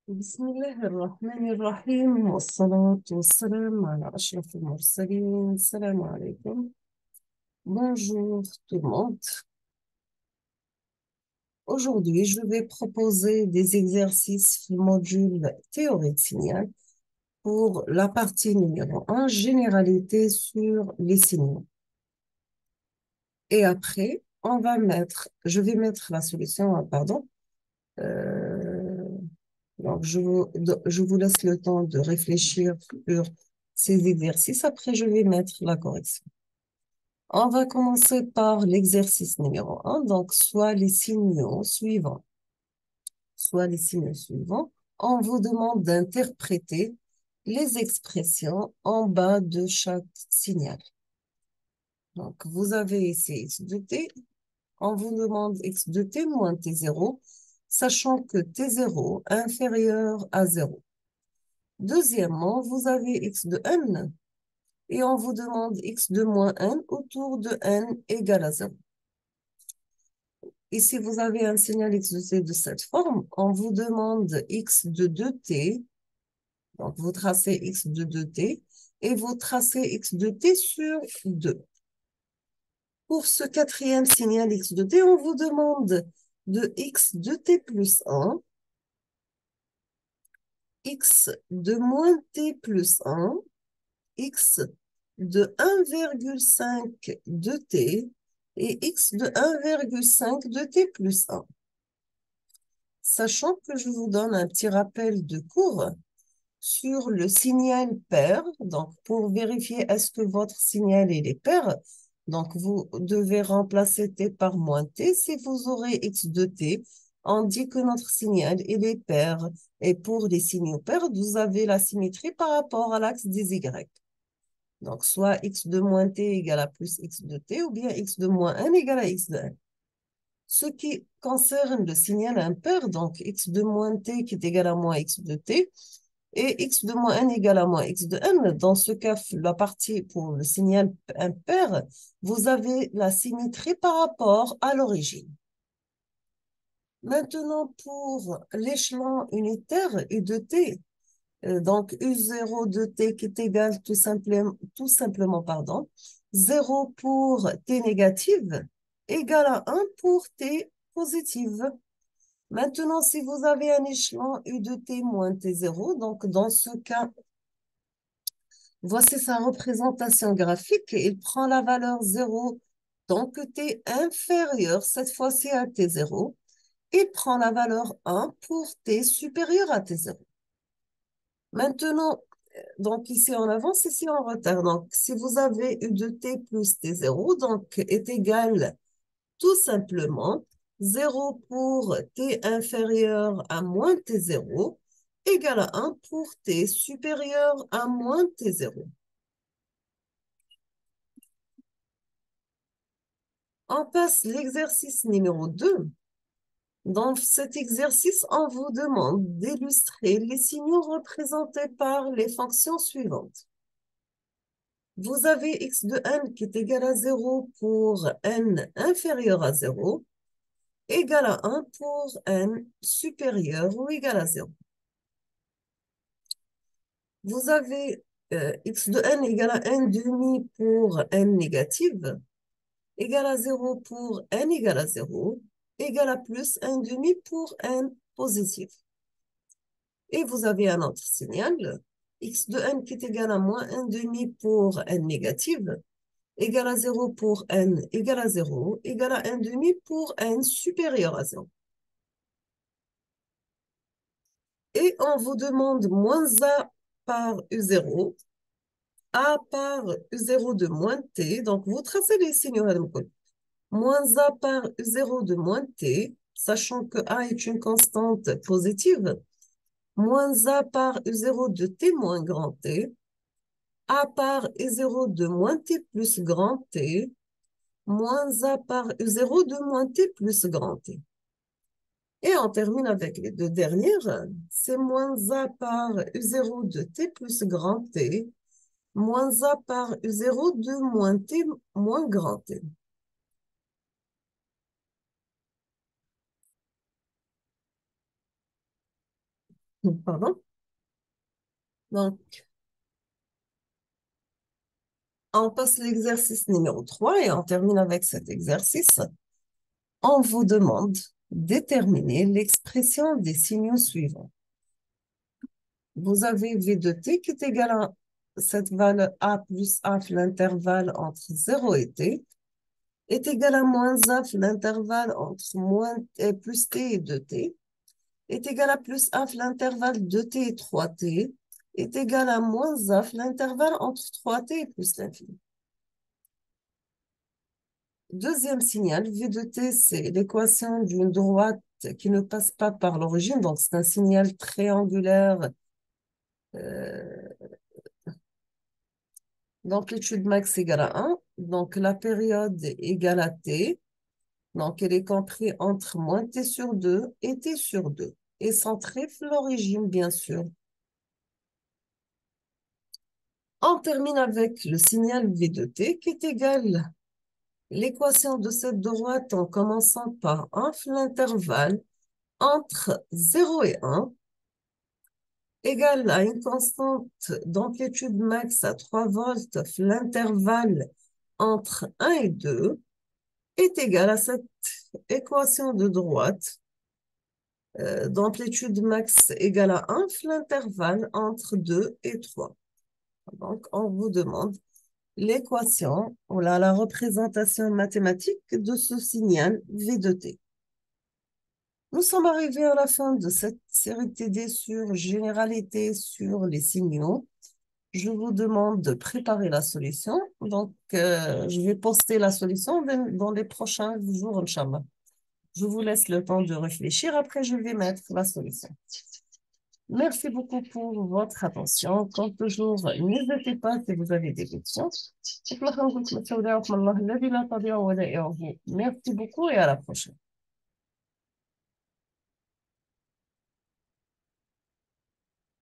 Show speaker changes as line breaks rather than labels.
بسم الله الرحمن الرحيم والصلاة والسلام على أشرف المرسلين. السلام عليكم. Bonjour tout le monde. Aujourd'hui, je vais proposer des exercices du module théorie de signal pour la partie numéro 1, généralité sur les signaux. Et après, je vais mettre la solution, pardon. Euh, donc, je vous laisse le temps de réfléchir sur ces exercices. Après, je vais mettre la correction. On va commencer par l'exercice numéro 1, donc soit les signaux suivants. On vous demande d'interpréter les expressions en bas de chaque signal. Donc, vous avez ici x de t. On vous demande x de t moins t0, sachant que t0 inférieur à 0. Deuxièmement, vous avez x de n et on vous demande x de moins n autour de n égale à 0. Ici, vous avez un signal x de t de cette forme. On vous demande x de 2t. Donc, vous tracez x de 2t et vous tracez x de t sur 2. Pour ce quatrième signal x de t, on vous demande de x de t plus 1, x de moins t plus 1, x de 1,5 de t et x de 1,5 de t plus 1. Sachant que je vous donne un petit rappel de cours sur le signal pair, donc pour vérifier est-ce que votre signal est pair, donc vous devez remplacer t par moins t. Si vous aurez x de t, on dit que notre signal est pair. Et pour les signaux pairs, vous avez la symétrie par rapport à l'axe des y. Donc, soit x de moins t égale à plus x de t, ou bien x de moins 1 égale à x de 1. Ce qui concerne le signal impair, donc x de moins t qui est égal à moins x de t, et x de moins n égale à moins x de n, dans ce cas, la partie pour le signal impair, vous avez la symétrie par rapport à l'origine. Maintenant, pour l'échelon unitaire U de t, donc U0 de t qui est égal tout simplement, pardon, 0 pour t négative égale à 1 pour t positive. Maintenant, si vous avez un échelon U de t moins t0, donc dans ce cas, voici sa représentation graphique. Il prend la valeur 0, donc t inférieur cette fois-ci à t0. Il prend la valeur 1 pour t supérieur à t0. Maintenant, donc ici on avance, ici on retard. Donc, si vous avez U de t plus t0, donc est égal tout simplement 0 pour t inférieur à moins t0 égale à 1 pour t supérieur à moins t0. On passe l'exercice numéro 2. Dans cet exercice, on vous demande d'illustrer les signaux représentés par les fonctions suivantes. Vous avez x de n qui est égal à 0 pour n inférieur à 0, égal à 1 pour n supérieur ou égal à 0. Vous avez x de n égal à n demi pour n négative, égal à 0 pour n égal à 0, égal à plus n demi pour n positif. Et vous avez un autre signal, x de n qui est égal à moins n demi pour n négative, égal à 0 pour n égal à 0, égal à n demi pour n supérieur à 0. Et on vous demande moins a par u0, a par u0 de moins t, donc vous tracez les signaux. Moins a par u0 de moins t, sachant que a est une constante positive, moins a par u0 de t moins grand t, a par u0 de moins t plus grand t, moins a par u0 de moins t plus grand t. Et on termine avec les deux dernières. C'est moins a par u0 de t plus grand t, moins a par u0 de moins t moins grand t. Pardon. Donc, on passe l'exercice numéro 3 et on termine avec cet exercice. On vous demande d'éterminer l'expression des signaux suivants. Vous avez V de t qui est égal à cette valeur A plus A, l'intervalle entre 0 et t, est égal à moins A, l'intervalle entre moins plus t et 2t, est égal à plus A, l'intervalle 2t et 3t, est égal à moins A, l'intervalle entre 3t et plus l'infini. Deuxième signal, V de t, c'est l'équation d'une droite qui ne passe pas par l'origine, donc c'est un signal triangulaire d'amplitude max égale à 1, donc la période égale à t, donc elle est comprise entre moins t sur 2 et t sur 2, et centrée sur l'origine, bien sûr. On termine avec le signal V de t qui est égal l'équation de cette droite en commençant par un l'intervalle entre 0 et 1 égale à une constante d'amplitude max à 3 volts, l'intervalle entre 1 et 2 est égal à cette équation de droite d'amplitude max égale à 1, l'intervalle entre 2 et 3. Donc, on vous demande l'équation, ou la représentation mathématique de ce signal V de t. Nous sommes arrivés à la fin de cette série de TD sur généralité sur les signaux. Je vous demande de préparer la solution. Donc, je vais poster la solution dans les prochains jours, Inch'Allah. Je vous laisse le temps de réfléchir. Après, je vais mettre la solution. Merci beaucoup pour votre attention. Comme toujours, n'hésitez pas si vous avez des questions. Merci beaucoup et à la prochaine.